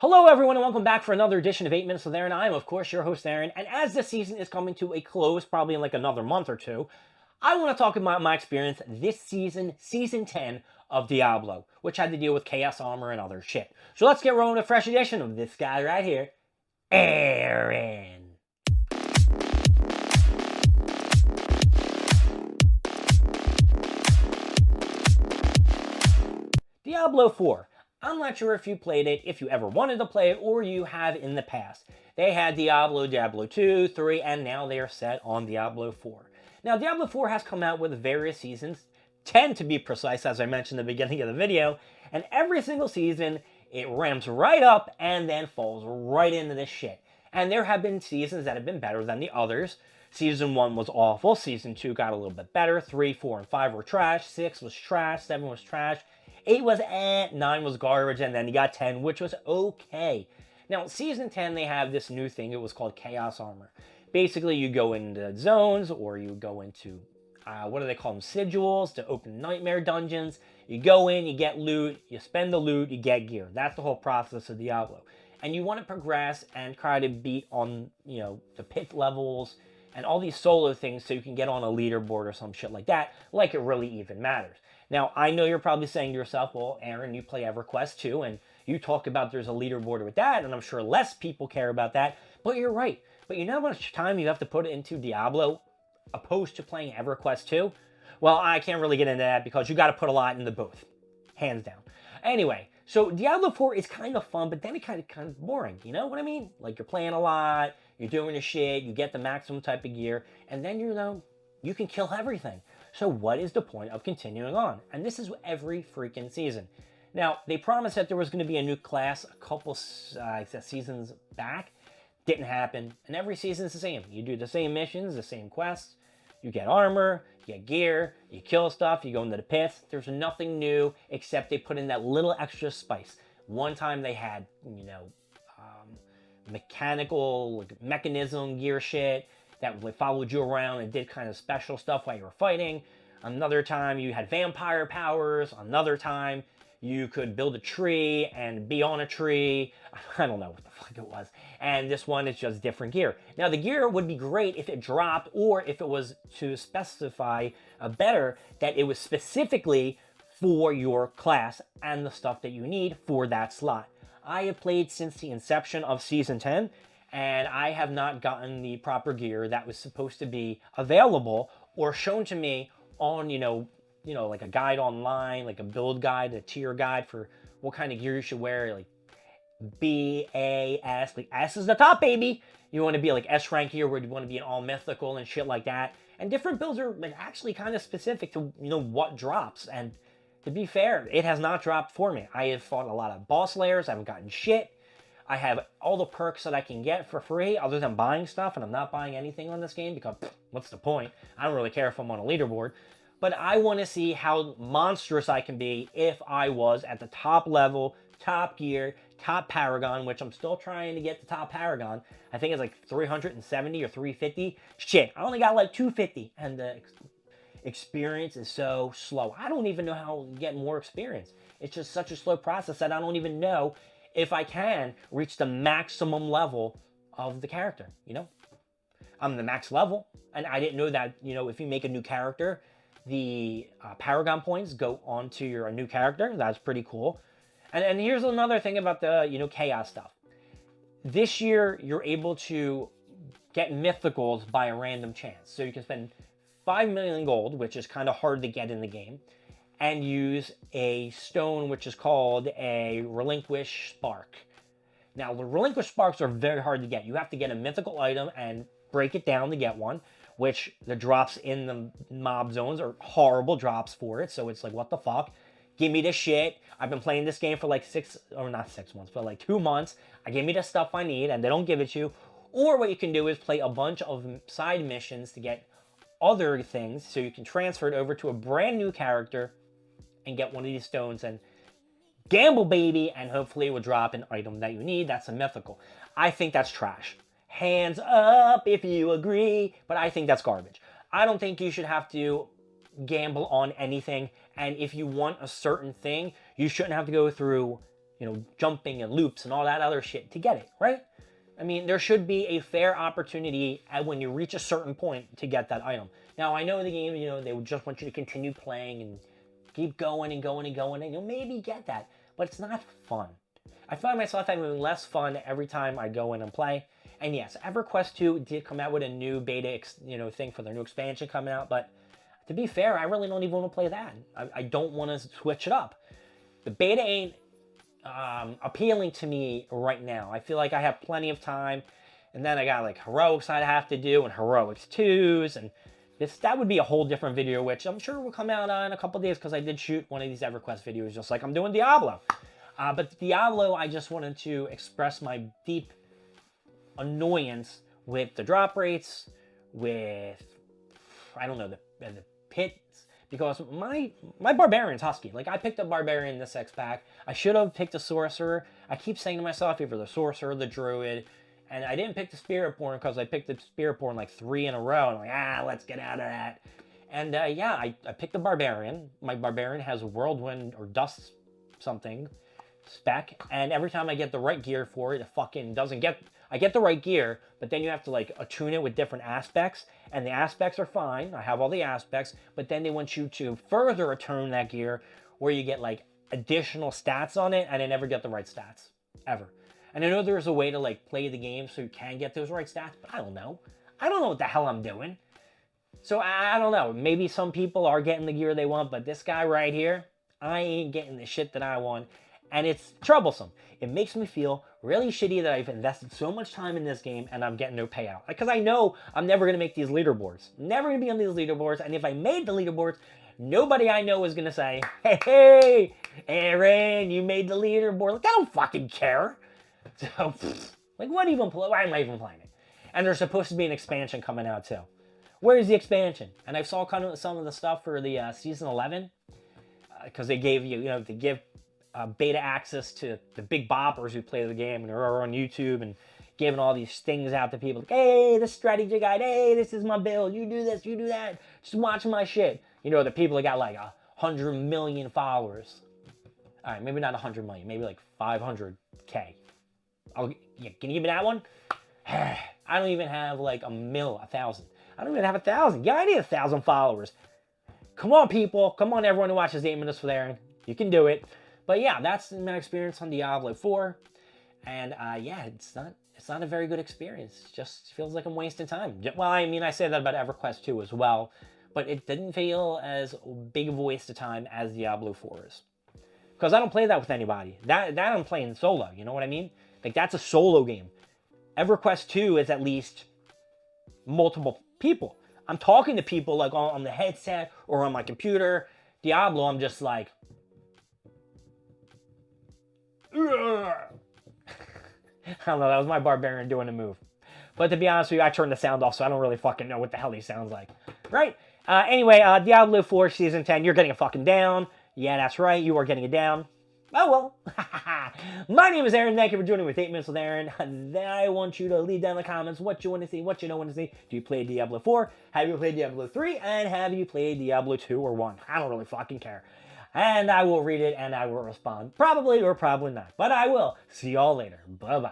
Hello, everyone, and welcome back for another edition of 8 Minutes with Aaron. I am, of course, your host, Aaron. And as the season is coming to a close, probably in like another month or two, I want to talk about my experience this season, Season 10 of Diablo, which had to deal with Chaos Armor and other shit. So let's get rolling with a fresh edition of this guy right here, Aaron. Diablo 4. I'm not sure if you played it, if you ever wanted to play it, or you have in the past. They had Diablo, Diablo 2, 3, and now they are set on Diablo 4. Now, Diablo 4 has come out with various seasons, 10 to be precise, as I mentioned at the beginning of the video, and every single season, it ramps right up and then falls right into this shit. And there have been seasons that have been better than the others. Season 1 was awful, Season 2 got a little bit better, 3, 4, and 5 were trash, 6 was trash, 7 was trash, 8 was 9 was garbage, and then you got 10, which was okay. Now, Season 10, they have this new thing. It was called Chaos Armor. Basically, you go into zones, or you go into, what do they call them, sigils, to open nightmare dungeons. You go in, you get loot, you spend the loot, you get gear. That's the whole process of Diablo. And you want to progress and try to beat on, the pit levels and all these solo things so you can get on a leaderboard or some shit like that, like it really even matters. Now, I know you're probably saying to yourself, well, Aaron, you play EverQuest too, and you talk about there's a leaderboard with that, and I'm sure less people care about that, but you're right. But you know how much time you have to put into Diablo opposed to playing EverQuest 2? Well, I can't really get into that because you got to put a lot into both, hands down. Anyway, so Diablo 4 is kind of fun, but then it kind of boring. You know what I mean? Like, you're playing a lot, you're doing your shit, you get the maximum type of gear, and then you can kill everything. So what is the point of continuing on? And this is every freaking season. Now, they promised that there was going to be a new class a couple seasons back. Didn't happen. And every season is the same. You do the same missions, the same quests. You get armor, you get gear, you kill stuff, you go into the pits. There's nothing new except they put in that little extra spice. One time they had, mechanical, like, mechanism gear shit that like followed you around and did kind of special stuff while you were fighting. Another time you had vampire powers. Another time you could build a tree and be on a tree. I don't know what the fuck it was. And this one is just different gear. Now, the gear would be great if it dropped, or if it was to specify better that it was specifically for your class and the stuff that you need for that slot. I have played since the inception of Season 10, and I have not gotten the proper gear that was supposed to be available or shown to me on, like a guide online, like a build guide, a tier guide for what kind of gear you should wear, like BAS, like S is the top, baby. You want to be like S rank here, where you want to be an all mythical and shit like that. And different builds are like actually kind of specific to, what drops. And to be fair, it has not dropped for me. I have fought a lot of boss layers. I haven't gotten shit. I have all the perks that I can get for free other than buying stuff, and I'm not buying anything on this game because what's the point? I don't really care if I'm on a leaderboard. But I want to see how monstrous I can be if I was at the top level, top gear, top Paragon, which I'm still trying to get the top Paragon. I think it's like 370 or 350. Shit, I only got like 250, and the experience is so slow. I don't even know how to get more experience. It's just such a slow process that I don't even know if I can reach the maximum level of the character, I'm the max level, and I didn't know that, if you make a new character, the Paragon points go onto your new character. That's pretty cool. And here's another thing about the, chaos stuff. This year, you're able to get mythicals by a random chance. So you can spend 5 million gold, which is kind of hard to get in the game, and use a stone which is called a relinquish spark. Now, the relinquish sparks are very hard to get. You have to get a mythical item and break it down to get one, which the drops in the mob zones are horrible drops for it. So it's like, what the fuck? Give me the shit. I've been playing this game for like 6 months, but like 2 months. I give me the stuff I need and they don't give it to you. Or what you can do is play a bunch of side missions to get other things so you can transfer it over to a brand new character and get one of these stones and gamble, baby, and hopefully it will drop an item that you need. That's a mythical. I think that's trash. Hands up if you agree, but I think that's garbage. I don't think you should have to gamble on anything, and if you want a certain thing, you shouldn't have to go through jumping and loops and all that other shit to get it, right? I mean, there should be a fair opportunity when you reach a certain point to get that item. Now, I know the game, they would just want you to continue playing and keep going and going and going, and you'll maybe get that, but it's not fun. I find myself having less fun every time I go in and play. And yes, EverQuest 2 did come out with a new beta, thing for their new expansion coming out, but to be fair, I really don't even want to play that. I don't want to switch it up. The beta ain't appealing to me right now. I feel like I have plenty of time, and then I got like heroics I have to do and heroics 2s, and that would be a whole different video, which I'm sure will come out in a couple days because I did shoot one of these EverQuest videos just like I'm doing Diablo. But Diablo, I just wanted to express my deep annoyance with the drop rates, with, I don't know, the pits, because my Barbarian's husky. Like, I picked up Barbarian in this X-Pack. I should have picked a Sorcerer. I keep saying to myself, either the Sorcerer or the Druid, and I didn't pick the Spiritborn because I picked the Spiritborn like 3 in a row, and I'm like, let's get out of that. And yeah, I picked the Barbarian. My Barbarian has Whirlwind or Dust something spec, and every time I get the right gear for it, it fucking doesn't get... I get the right gear, but then you have to like attune it with different aspects, and the aspects are fine. I have all the aspects, but then they want you to further attune that gear where you get like additional stats on it, and I never get the right stats, ever. And I know there's a way to like play the game so you can get those right stats, but I don't know. I don't know what the hell I'm doing. So I don't know. Maybe some people are getting the gear they want, but this guy right here, I ain't getting the shit that I want. And it's troublesome. It makes me feel really shitty that I've invested so much time in this game and I'm getting no payout. Because I know I'm never going to make these leaderboards. Never going to be on these leaderboards. And if I made the leaderboards, nobody I know is going to say, hey, Aaron, you made the leaderboard. Like, I don't fucking care. So, like, why am I even playing it? And there's supposed to be an expansion coming out too. Where's the expansion? And I saw kind of some of the stuff for the season 11. Because they gave they give beta access to the big boppers who play the game and are on YouTube and giving all these things out to people. Like, hey, this strategy guide. Hey, this is my build. You do this, you do that. Just watch my shit. The people that got like 100 million followers. All right, maybe not 100 million. Maybe like 500K. Can you give me that one? I don't even have like 1,000. I don't even have 1,000. Yeah, I need 1,000 followers. Come on, people. Come on, everyone who watches 8 Minutes with Aaron. You can do it. But yeah, that's my experience on Diablo 4. And yeah, it's not a very good experience. It just feels like I'm wasting time. Well, I mean, I say that about EverQuest 2 as well. But it didn't feel as big of a waste of time as Diablo 4 is. Because I don't play that with anybody. That I'm playing solo, you know what I mean? Like, that's a solo game. EverQuest 2 is at least multiple people. I'm talking to people like on the headset or on my computer. Diablo, I'm just like... I don't know, that was my Barbarian doing a move. But to be honest with you, I turned the sound off, so I don't really fucking know what the hell he sounds like. Right? Anyway, Diablo 4 Season 10, you're getting a fucking down. Yeah, that's right, you are getting it down. Oh well. My name is Aaron. Thank you for joining me with 8 Minutes with Aaron. I want you to leave down in the comments what you want to see, what you don't want to see. Do you play Diablo 4? Have you played Diablo 3? And have you played Diablo 2 or 1? I don't really fucking care. And I will read it and I will respond. Probably or probably not. But I will. See y'all later. Bye-bye.